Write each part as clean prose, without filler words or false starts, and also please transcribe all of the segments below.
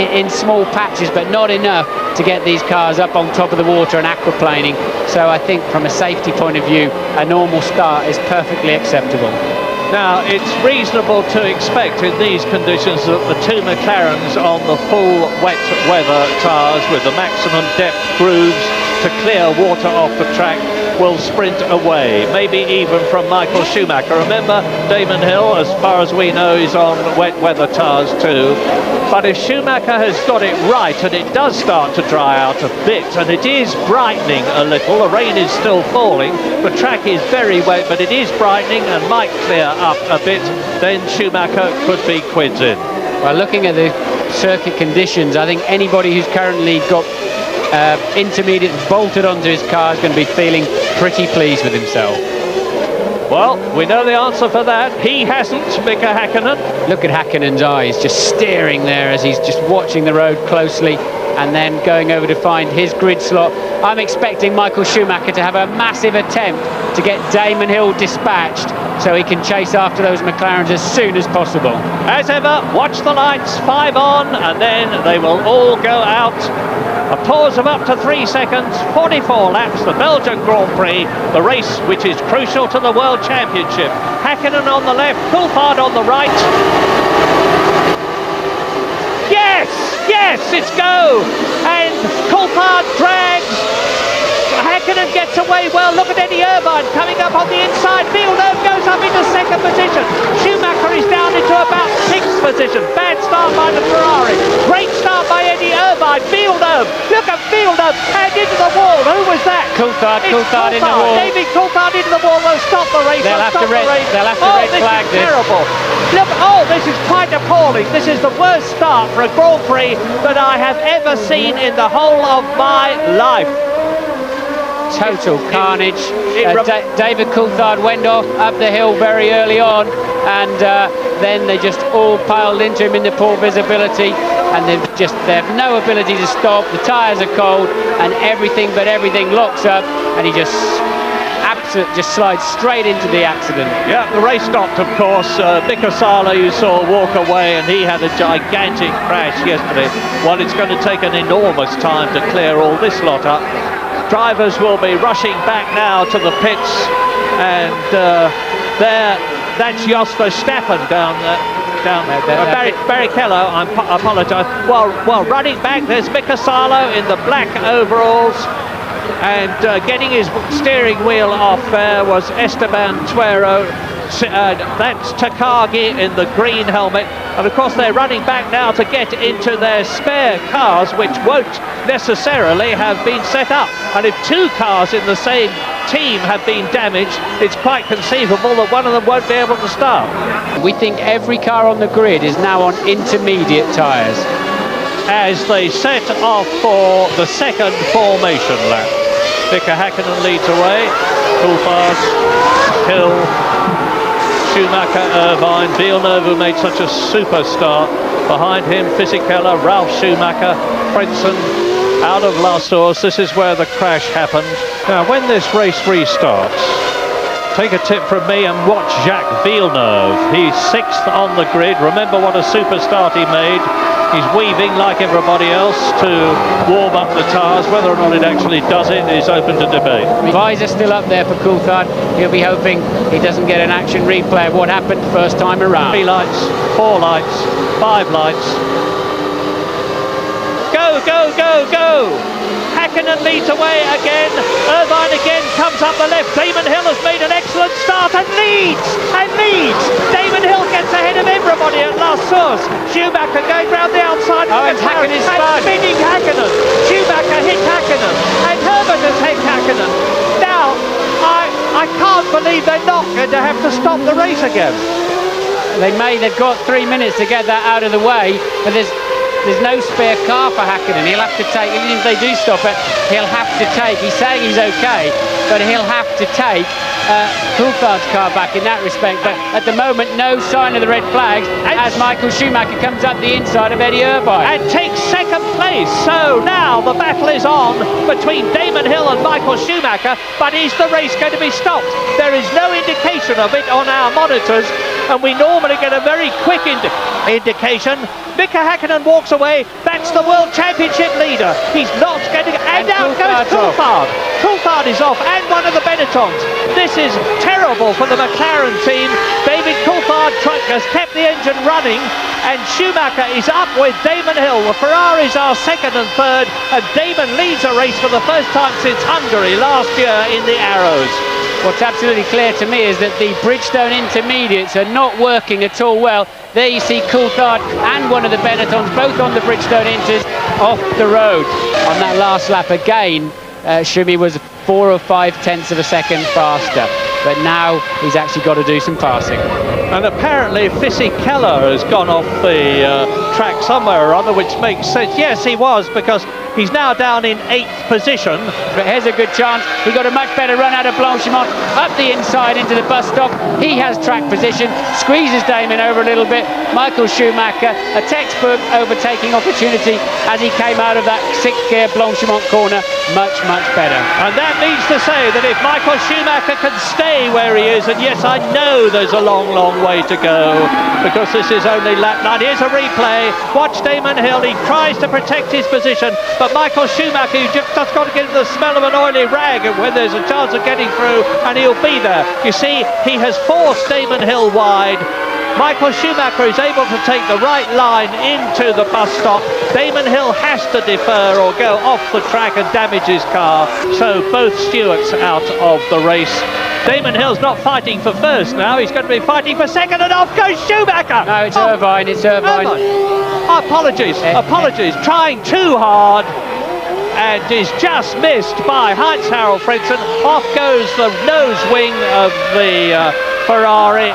in small patches, but not enough to get these cars up on top of the water and aquaplaning. So I think from a safety point of view, a normal start is perfectly acceptable. Now, it's reasonable to expect in these conditions that the two McLarens on the full wet weather tyres with the maximum depth grooves to clear water off the track will sprint away, maybe even from Michael Schumacher. Remember, Damon Hill, as far as we know, is on wet weather tyres too. But if Schumacher has got it right, and it does start to dry out a bit, and it is brightening a little, the rain is still falling, the track is very wet, but it is brightening and might clear up a bit, then Schumacher could be quids in. Well, looking at the circuit conditions, I think anybody who's currently got intermediate bolted onto his car is going to be feeling pretty pleased with himself. Well, we know the answer for that. He hasn't, Mika Häkkinen. Look at Häkkinen's eyes, just staring there as he's just watching the road closely and then going over to find his grid slot. I'm expecting Michael Schumacher to have a massive attempt to get Damon Hill dispatched so he can chase after those McLarens as soon as possible. As ever, watch the lights, 5 on, and then they will all go out. A pause of up to 3 seconds, 44 laps, the Belgian Grand Prix, the race which is crucial to the World Championship. Häkkinen on the left, Coulthard on the right. Yes, yes, it's go! And Coulthard drags. Häkkinen gets away well. Look at Eddie Irvine coming up on the inside. Villeneuve goes up into second position. Schumacher is down into about 6th position. Bad start by the Ferrari. Great start by Eddie Irvine. Villeneuve, look at Villeneuve, and into the wall. Who was that? Coulthard in the wall. David Coulthard into the wall. They'll stop the race. They'll have to red flag this. Terrible. Look, oh, this is quite appalling. This is the worst start for a Grand Prix that I have ever seen in the whole of my life. Total carnage. David Coulthard went off up the hill very early on, and then they just all piled into him in the poor visibility, and they have no ability to stop. The tyres are cold, and everything locks up, and he just slides straight into the accident. Yeah, the race stopped, of course. Mika Salo, you saw, walk away, and he had a gigantic crash yesterday. Well, it's going to take an enormous time to clear all this lot up. Drivers will be rushing back now to the pits, and that's Jos Verstappen down there. Barrichello, I apologise. Well, running back, there's Mika Salo in the black overalls, and getting his steering wheel off there was Esteban Tuero. That's Takagi in the green helmet, and of course they're running back now to get into their spare cars, which won't necessarily have been set up. And if 2 cars in the same team have been damaged, it's quite conceivable that one of them won't be able to start. We think every car on the grid is now on intermediate tyres as they set off for the second formation lap. Mika Häkkinen leads away. Coulthard, Hill, Schumacher, Irvine, Villeneuve, who made such a super start. Behind him, Fisichella, Ralf Schumacher, Frentzen out of La Source. This is where the crash happened. Now, when this race restarts, take a tip from me and watch Jacques Villeneuve. He's 6th on the grid. Remember what a super start he made. He's weaving like everybody else to warm up the tyres. Whether or not it actually does it is open to debate. Visor still up there for Coulthard. He'll be hoping he doesn't get an action replay of what happened first time around. 3 lights, 4 lights, 5 lights. Go, go, go, go! Häkkinen leads away again. Irvine again comes up the left. Damon Hill has made an excellent start and leads! Damon Hill gets ahead of everybody at La Source. Schumacher going round the outside. And Häkkinen is spinning Häkkinen. Schumacher hit Häkkinen, and Herbert has hit Häkkinen. Now, I can't believe they're not going to have to stop the race again. They've got 3 minutes to get that out of the way, but there's no spare car for Häkkinen. He'll have to take, even if they do stop it, he'll have to take, he's saying he's okay, but he'll have to take Coulthard's car back in that respect. But at the moment, no sign of the red flags as Michael Schumacher comes up the inside of Eddie Irvine. And takes second place. So now the battle is on between Damon Hill and Michael Schumacher, but is the race going to be stopped? There is no indication of it on our monitors, and we normally get a very quick indication. Mika Häkkinen walks gets away. That's the World Championship leader. He's not getting... And out goes Coulthard. Coulthard is off, and one of the Benettons. This is terrible for the McLaren team. David Coulthard has kept the engine running, and Schumacher is up with Damon Hill. The Ferraris are second and third, and Damon leads a race for the first time since Hungary last year in the Arrows. What's absolutely clear to me is that the Bridgestone intermediates are not working at all well. There you see Coulthard and one of the Benettons, both on the Bridgestone Inters, off the road. On that last lap again, Schumi was 4 or 5 tenths of a second faster, but now he's actually got to do some passing. And apparently Keller has gone off the track somewhere or other, which makes sense. Yes, he was, because he's now down in 8th position. But here's a good chance. He got a much better run out of Blanchimont, up the inside into the bus stop. He has track position, squeezes Damon over a little bit. Michael Schumacher, a textbook overtaking opportunity as he came out of that 6th gear Blanchimont corner. Much better. And that means to say that if Michael Schumacher can stay where he is, and yes, I know there's a long way to go, because this is only lap 9. Here's a replay. Watch Damon Hill. He tries to protect his position, but Michael Schumacher, you just got to get the smell of an oily rag when there's a chance of getting through, and he'll be there. You see, he has forced Damon Hill wide. Michael Schumacher is able to take the right line into the bus stop. Damon Hill has to defer or go off the track and damage his car. So both Stewarts out of the race. Damon Hill's not fighting for first now. He's going to be fighting for second, and off goes Schumacher. No, it's Irvine. It's Irvine. Apologies. Trying too hard, and is just missed by Heinz-Harald Frentzen. Off goes the nose wing of the Ferrari.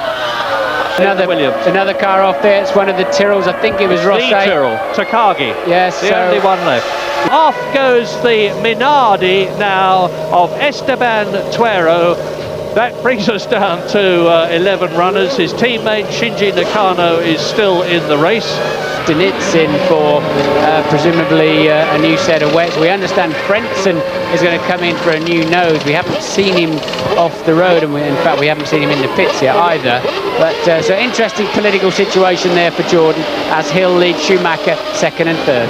Another car off there. It's one of the Tyrrells. I think it was Rosset. The Tyrrell, Takagi. Yes, the only one left. Off goes the Minardi now of Esteban Tuero. That brings us down to 11 runners. His teammate Shinji Nakano is still in the race. Denitz in for presumably a new set of wets. We understand Frentzen is going to come in for a new nose. We haven't seen him off the road, and in fact we haven't seen him in the pits yet either. But so interesting political situation there for Jordan, as Hill leads Schumacher second and third.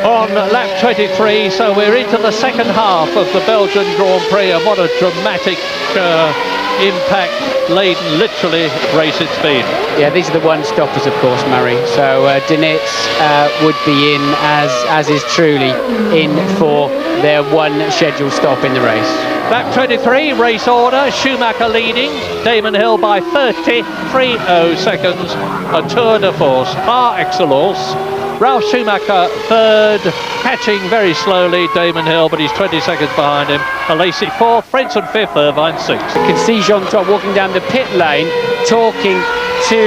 On lap 23, so we're into the second half of the Belgian Grand Prix, and what a dramatic impact-laden, literally, race it's been. Yeah, these are the one-stoppers, of course, Murray. So Denitz would be in, as is truly in for their one scheduled stop in the race. Lap 23, race order, Schumacher leading, Damon Hill by 30.30 seconds, a tour de force par excellence. Ralf Schumacher third, catching very slowly Damon Hill, but he's 20 seconds behind him. Alesi fourth, Frentzen fifth, Irvine sixth. You can see Jean Todt walking down the pit lane, talking to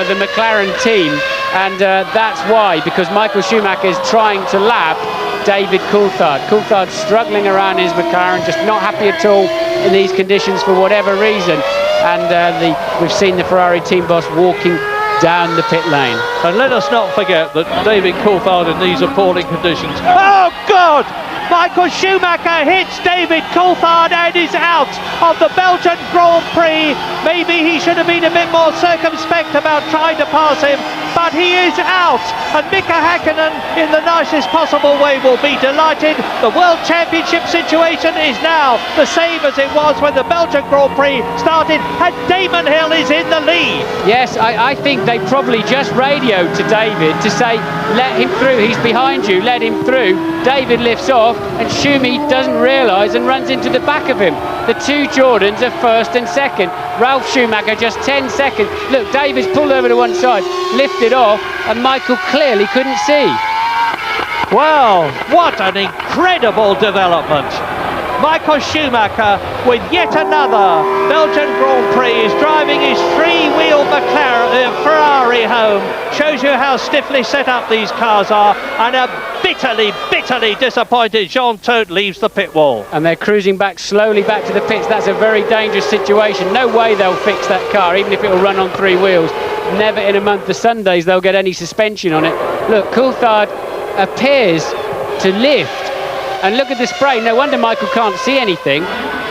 the McLaren team, and that's why, because Michael Schumacher is trying to lap David Coulthard. Coulthard struggling around his McLaren, just not happy at all in these conditions for whatever reason, and we've seen the Ferrari team boss walking down the pit lane. And let us not forget that David Coulthard in these appalling conditions. Oh God! Michael Schumacher hits David Coulthard and is out of the Belgian Grand Prix. Maybe he should have been a bit more circumspect about trying to pass him, but he is out, and Mika Häkkinen in the nicest possible way will be delighted. The World Championship situation is now the same as it was when the Belgian Grand Prix started, and Damon Hill is in the lead. Yes, I think they probably just radioed to David to say, let him through, he's behind you, let him through. David lifts off, and Schumi doesn't realise and runs into the back of him. The two Jordans are first and second. Ralf Schumacher just 10 seconds. Look, David's pulled over to one side, lifted off, and Michael clearly couldn't see. Well, what an incredible development. Michael Schumacher, with yet another Belgian Grand Prix, is driving his three-wheel Ferrari home. Shows you how stiffly set up these cars are, and a bitterly disappointed Jean Todt leaves the pit wall. And they're cruising back slowly back to the pits. That's a very dangerous situation. No way they'll fix that car, even if it will run on three wheels. Never in a month of Sundays they'll get any suspension on it. Look, Coulthard appears to lift. And look at the spray. No wonder Michael can't see anything.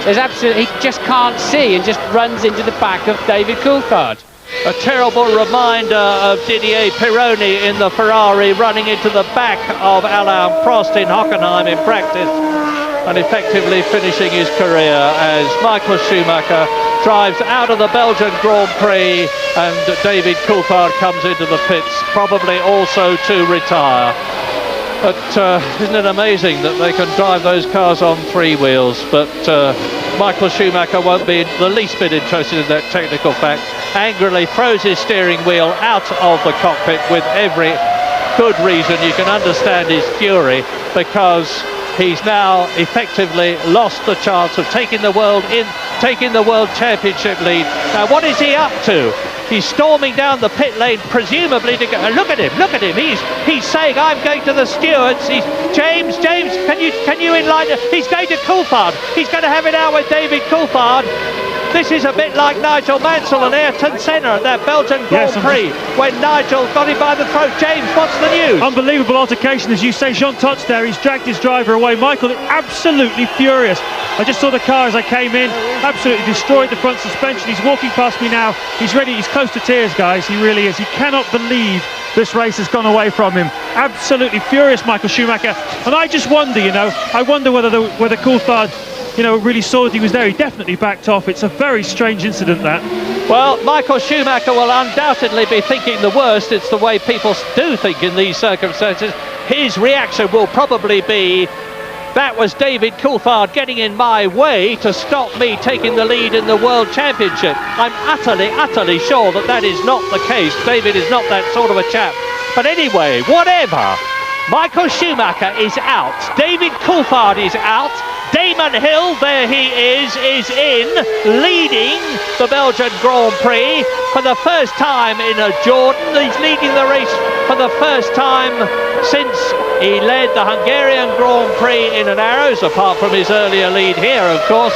He just can't see, and just runs into the back of David Coulthard. A terrible reminder of Didier Pironi in the Ferrari running into the back of Alain Prost in Hockenheim in practice and effectively finishing his career as Michael Schumacher drives out of the Belgian Grand Prix and David Coulthard comes into the pits, probably also to retire. But isn't it amazing that they can drive those cars on three wheels? But Michael Schumacher won't be the least bit interested in that technical fact. Angrily throws his steering wheel out of the cockpit with every good reason. You can understand his fury, because he's now effectively lost the chance of taking the world championship lead. Now what is he up to? He's storming down the pit lane, presumably to go. Look at him! He's saying, "I'm going to the stewards." James, can you enlighten? He's going to Coulthard. He's going to have it out with David Coulthard. This is a bit like Nigel Mansell and Ayrton Senna at that Belgian Grand Prix when Nigel got him by the throat. James, what's the news? Unbelievable altercation, as you say. Jean Tots there, he's dragged his driver away. Michael is absolutely furious. I just saw the car as I came in, absolutely destroyed the front suspension. He's walking past me now. He's ready, he's close to tears, guys. He really is. He cannot believe this race has gone away from him. Absolutely furious, Michael Schumacher. And I just wonder, I wonder whether Coulthard, really saw that he was there. He definitely backed off. It's a very strange incident, that. Well, Michael Schumacher will undoubtedly be thinking the worst. It's the way people do think in these circumstances. His reaction will probably be, that was David Coulthard getting in my way to stop me taking the lead in the World Championship. I'm utterly sure that is not the case. David is not that sort of a chap. But anyway, whatever. Michael Schumacher is out. David Coulthard is out. Damon Hill, there he is in, leading the Belgian Grand Prix for the first time in a Jordan. He's leading the race for the first time since he led the Hungarian Grand Prix in an Arrows, apart from his earlier lead here, of course.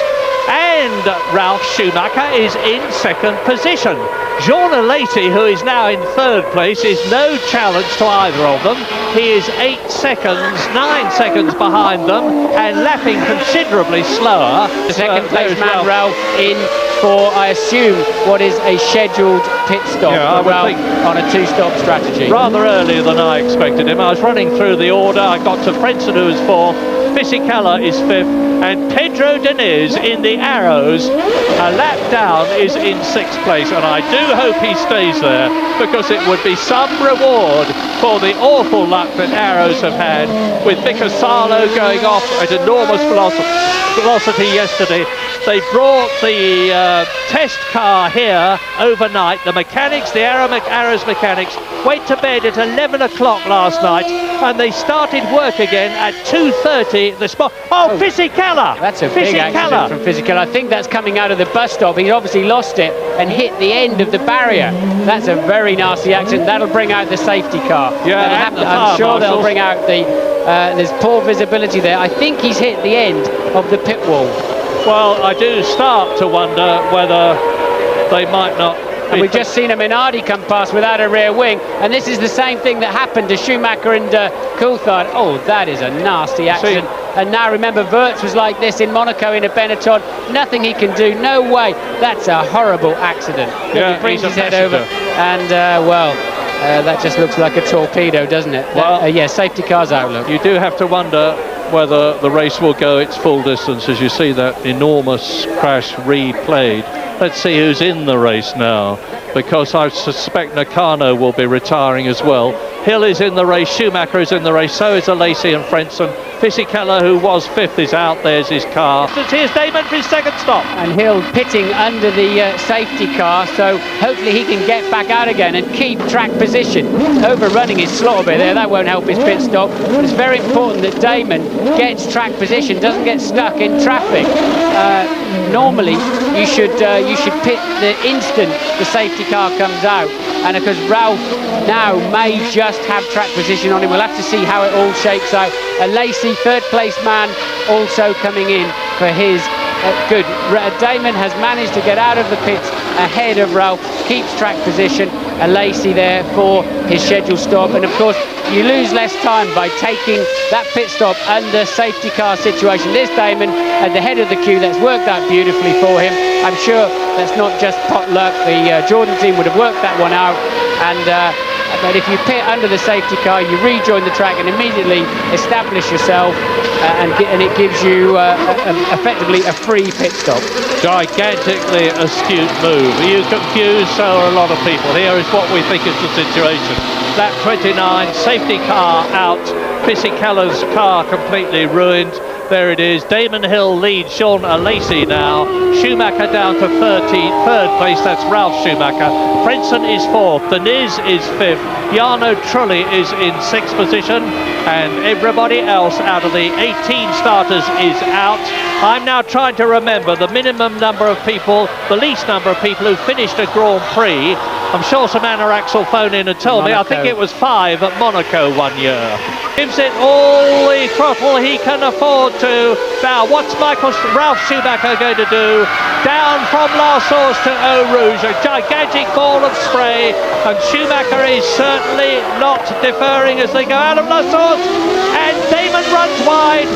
And Ralf Schumacher is in second position. Jean Alesi, who is now in third place, is no challenge to either of them. He is 9 seconds behind them and lapping considerably slower. The second place man, Ralf, in for, I assume, what is a scheduled pit stop for Ralf on a two-stop strategy. Rather earlier than I expected him. I was running through the order. I got to Frentzen, who is fourth. Fisichella is fifth, and Pedro Diniz in the Arrows, a lap down, is in sixth place, and I do hope he stays there, because it would be some reward for the awful luck that Arrows have had, with Vicker Salo going off at enormous velocity yesterday. They brought the test car here overnight. The mechanics, the Arrows mechanics, went to bed at 11 o'clock last night, and they started work again at 2:30 this morning. Oh, Fisichella! That's a big accident from Fisichella. I think that's coming out of the bus stop. He obviously lost it and hit the end of the barrier. That's a very nasty accident. That'll bring out the safety car. Yeah, I'm sure they'll bring out the... there's poor visibility there. I think he's hit the end of the pit wall. Well, I do start to wonder whether they might not. And we've just seen a Minardi come past without a rear wing, and this is the same thing that happened to Schumacher and Coulthard. Oh, that is a nasty accident. And now remember, Wirtz was like this in Monaco in a Benetton. Nothing he can do, no way. That's a horrible accident. Yeah, he brings his head over, and that just looks like a torpedo, doesn't it? Well, yeah, safety car's outlook. You do have to wonder whether the race will go its full distance as you see that enormous crash replayed. Let's see who's in the race now, because I suspect Nakano will be retiring as well. Hill is in the race, Schumacher is in the race, so is Alesi and Frentzen. Fisichella, who was fifth, is out. There's his car. Here's Damon for his second stop. And Hill pitting under the safety car, so hopefully he can get back out again and keep track position. Overrunning his slot a bit there, that won't help his pit stop. But it's very important that Damon gets track position, doesn't get stuck in traffic. Normally, you should pit the instant the safety car comes out. And of course, Ralf now may just have track position on him. We'll have to see how it all shakes out. Alesi, third place man, also coming in for his good. Damon has managed to get out of the pits ahead of Ralf, keeps track position. Alesi there for his scheduled stop, and of course you lose less time by taking that pit stop under safety car situation. There's Damon at the head of the queue. That's worked out beautifully for him. I'm sure that's not just pot luck. The Jordan team would have worked that one out, and but if you pit under the safety car, you rejoin the track and immediately establish yourself, and it gives you effectively a free pit stop. Gigantically astute move. Are you confused? So are a lot of people. Here is what we think is the situation. Lap 29, safety car out. Fisichella's car completely ruined. There it is. Damon Hill leads Sean Lacey now. Schumacher down to third place. That's Ralf Schumacher. Frentzen is 4th. Deniz is 5th. Jarno Trulli is in 6th position. And everybody else out of the 18 starters is out. I'm now trying to remember the minimum number of people, the least number of people who finished a Grand Prix. I'm sure some anoraks will phone in and tell me. I think it was 5 at Monaco one year. Gives it all the throttle he can afford to. Now, what's Ralf Schumacher going to do? Down from La Source to Eau Rouge, a gigantic ball of spray, and Schumacher is certainly not deferring as they go out of La Source, and Damon runs wide.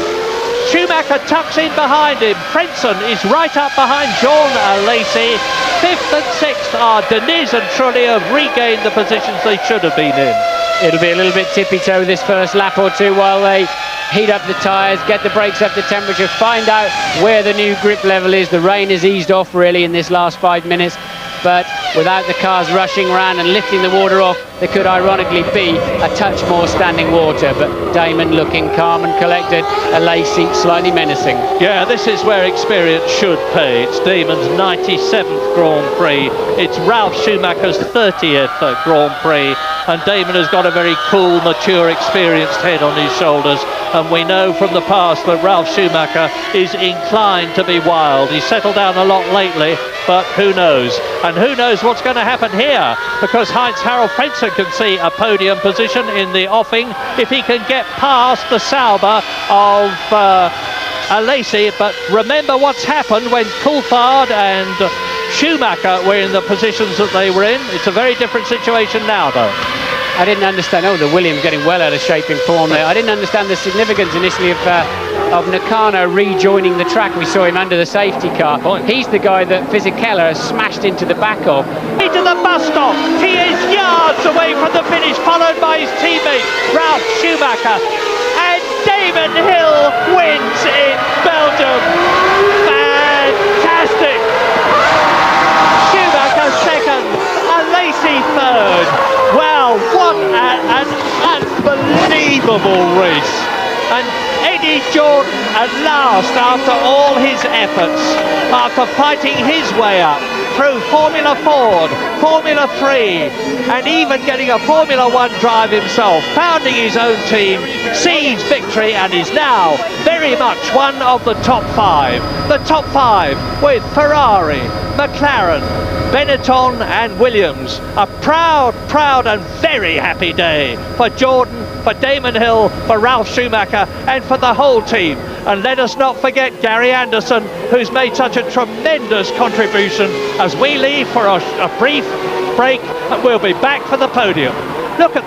Schumacher tucks in behind him. Frentzen is right up behind Sean Lacey. 5th and 6th are Deniz and Trulli, have regained the positions they should have been in. It'll be a little bit tippy-toe this first lap or two while they heat up the tyres, get the brakes up to temperature, find out where the new grip level is. The rain has eased off really in this last 5 minutes, but without the cars rushing around and lifting the water off, there could ironically be a touch more standing water. But Damon looking calm and collected, Lacey slightly menacing. Yeah, this is where experience should pay. It's Damon's 97th Grand Prix. It's Ralf Schumacher's 30th Grand Prix. And Damon has got a very cool, mature, experienced head on his shoulders. And we know from the past that Ralf Schumacher is inclined to be wild. He's settled down a lot lately, but who knows? And who knows what's going to happen here? Because Heinz-Harald Frentzen can see a podium position in the offing if he can get past the Sauber of Lacey. But remember what's happened when Coulthard and Schumacher were in the positions that they were in. It's a very different situation now, though. I didn't understand. Oh, the Williams getting well out of shape in form there. I didn't understand the significance initially of Nakano rejoining the track. We saw him under the safety car. He's the guy that Fisichella has smashed into the back of. Into the bus stop. He is yards away from the finish, followed by his teammate Ralf Schumacher. And Damon Hill wins in Belgium. Fantastic. Schumacher second, Lacey third. Wow, what an unbelievable race. And Eddie Jordan at last, after all his efforts, after fighting his way up through Formula Ford, Formula 3, and even getting a Formula 1 drive himself, founding his own team, sees victory and is now very much one of the top 5. The top 5 with Ferrari, McLaren, Benetton and Williams. A proud and very happy day for Jordan, for Damon Hill, for Ralf Schumacher and for the whole team. And let us not forget Gary Anderson, who's made such a tremendous contribution. As we leave for a brief break, and we'll be back for the podium. Look at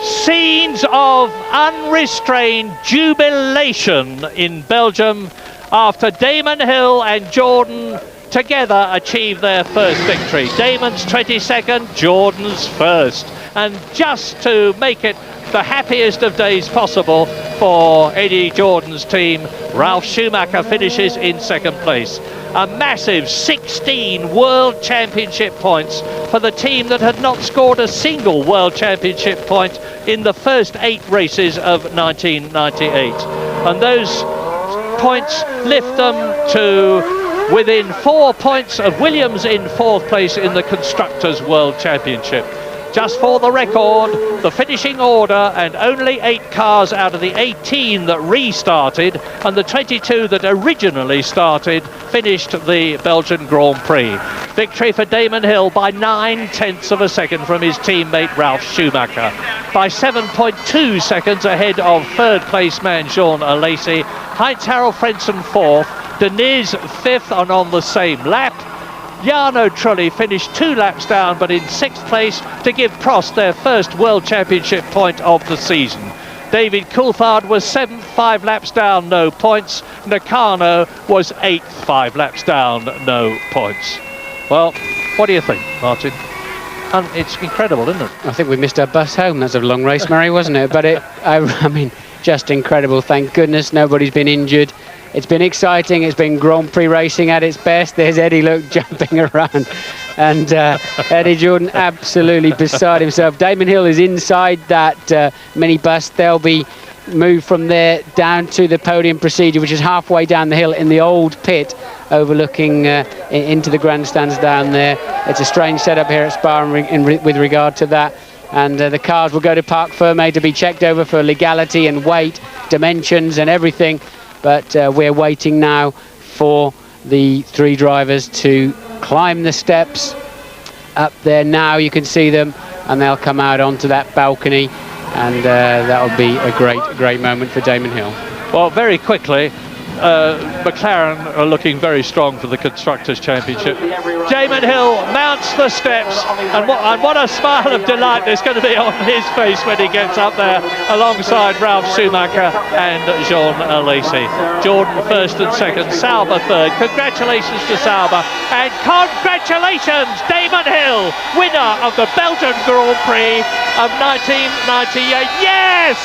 scenes of unrestrained jubilation in Belgium after Damon Hill and Jordan together achieved their first victory. Damon's 22nd, Jordan's first. And just to make it the happiest of days possible for Eddie Jordan's team, Ralf Schumacher finishes in second place. A massive 16 World Championship points for the team that had not scored a single World Championship point in the first 8 races of 1998. And those points lift them to within 4 points of Williams in 4th place in the Constructors' World Championship. Just for the record, the finishing order, and only 8 cars out of the 18 that restarted and the 22 that originally started finished the Belgian Grand Prix. Victory for Damon Hill by 9/10 of a second from his teammate Ralf Schumacher. By 7.2 seconds ahead of 3rd place man Sean Lacey. Heinz-Harald Frentzen 4th, Deniz 5th and on the same lap. Jarno Trulli finished 2 laps down, but in 6th place to give Prost their first World Championship point of the season. David Coulthard was 7th, 5 laps down, no points. Nakano was 8th, 5 laps down, no points. Well, what do you think, Martin? And it's incredible, isn't it? I think we missed our bus home. That's a long race, Murray, wasn't it? But I mean, just incredible. Thank goodness nobody's been injured. It's been exciting. It's been Grand Prix racing at its best. There's Eddie, look, jumping around. And Eddie Jordan absolutely beside himself. Damon Hill is inside that minibus. They'll be moved from there down to the podium procedure, which is halfway down the hill in the old pit, overlooking into the grandstands down there. It's a strange setup here at Spa with regard to that. And the cars will go to Parc Fermé to be checked over for legality and weight, dimensions and everything. But we're waiting now for the 3 drivers to climb the steps up there. Now you can see them, and they'll come out onto that balcony, and that'll be a great moment for Damon Hill. Well, very quickly, McLaren are looking very strong for the Constructors' Championship. Damon Hill mounts the steps, and what a smile of delight there's going to be on his face when he gets up there alongside Ralf Schumacher and Jean Alesi. Jordan 1st and 2nd, Sauber 3rd. Congratulations to Sauber, and congratulations Damon Hill, winner of the Belgian Grand Prix of 1998. Yes!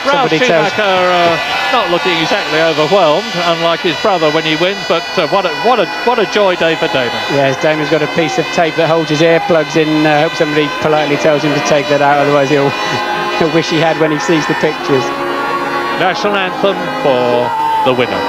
Ralf Schumacher not looking exactly overwhelmed, unlike his brother when he wins, but what a joy day for Damon. Yes, Damon's got a piece of tape that holds his earplugs in. I hope somebody politely tells him to take that out, otherwise he'll wish he had when he sees the pictures. National anthem for the winner.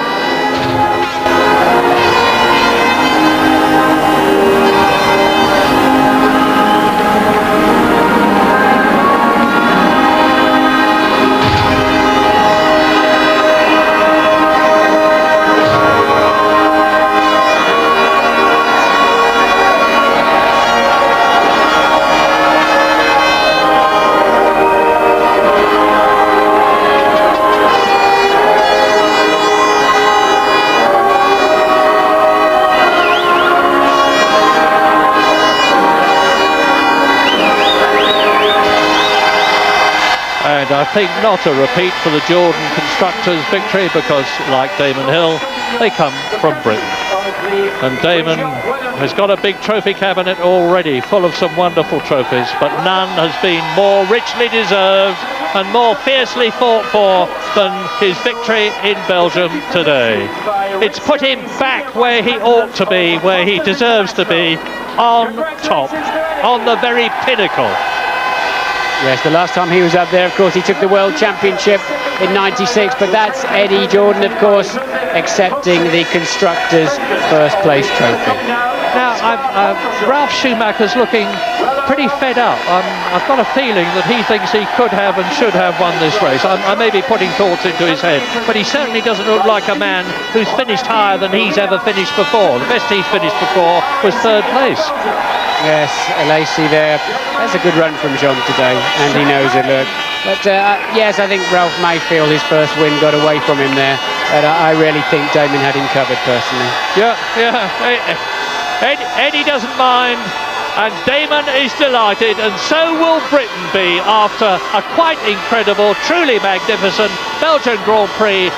And I think not a repeat for the Jordan Constructors' victory, because like Damon Hill, they come from Britain. And Damon has got a big trophy cabinet already full of some wonderful trophies, but none has been more richly deserved and more fiercely fought for than his victory in Belgium today. It's put him back where he ought to be, where he deserves to be, on top, on the very pinnacle. Yes, the last time he was up there, of course, he took the World Championship in '96, but that's Eddie Jordan, of course, accepting the Constructors' first place trophy. Now, Ralf Schumacher's looking pretty fed up. I've got a feeling that he thinks he could have and should have won this race. I may be putting thoughts into his head, but he certainly doesn't look like a man who's finished higher than he's ever finished before. The best he's finished before was 3rd place. Yes, Alesi there. That's a good run from Jean today, and he knows it, look. But yes, I think Ralph may feel his first win got away from him there, but I really think Damon had him covered personally. Yeah. Eddie doesn't mind, and Damon is delighted, and so will Britain be after a quite incredible, truly magnificent Belgian Grand Prix.